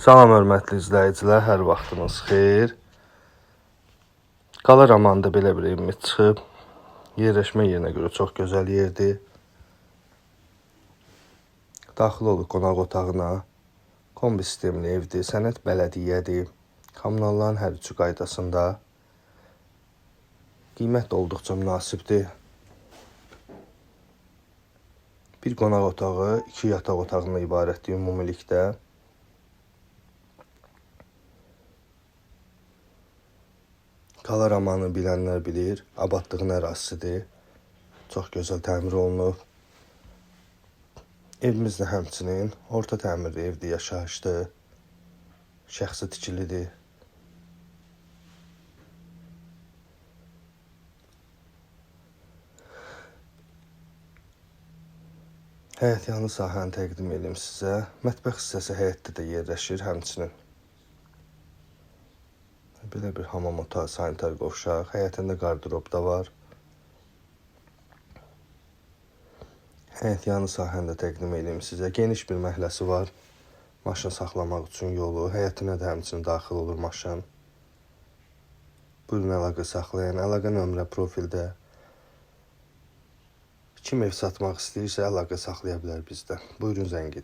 Salam hörmətli izləyicilər, hər vaxtınız xeyir. Qala Ramanında belə bir evimiz çıxıb. Yerləşmə yerinə görə çox gözəl yerdir. Daxil oluq qonaq otağına. Kombi sistemli evdir, sənəd bələdiyyədir. Kommunalların hər üçü qaydasında. Qiymət də olduqca münasibdir. Bir qonaq otağı, 2 yataq otağından ibarətdir ümumilikdə. Qala Ramanı bilənlər bilir, abadlığın ərazisidir. Çox gözəl təmir olunub. Evimiz də həmçinin orta təmirli evdir, yaşayışdır. Şəxsi tikilidir. Həyətyanı sahəni təqdim edeyim sizə. Mətbəx hissəsi həyətdə də yerləşir həmçinin. Belə bir hamam otağı, sanitar qovşaq, həyətində qardırob da var. Həyətyanı sahəni də təqdim edeyim sizə. Geniş bir məhəlləsi var. Maşın saxlamaq üçün yolu, həyətinə də həmçinin daxil olur maşın. Buyurun əlaqə saxlayın. Əlaqə nömrə profildə. Kim ev satmaq istəyirsə əlaqə saxlaya bilər bizdə. Buyurun zəng edin.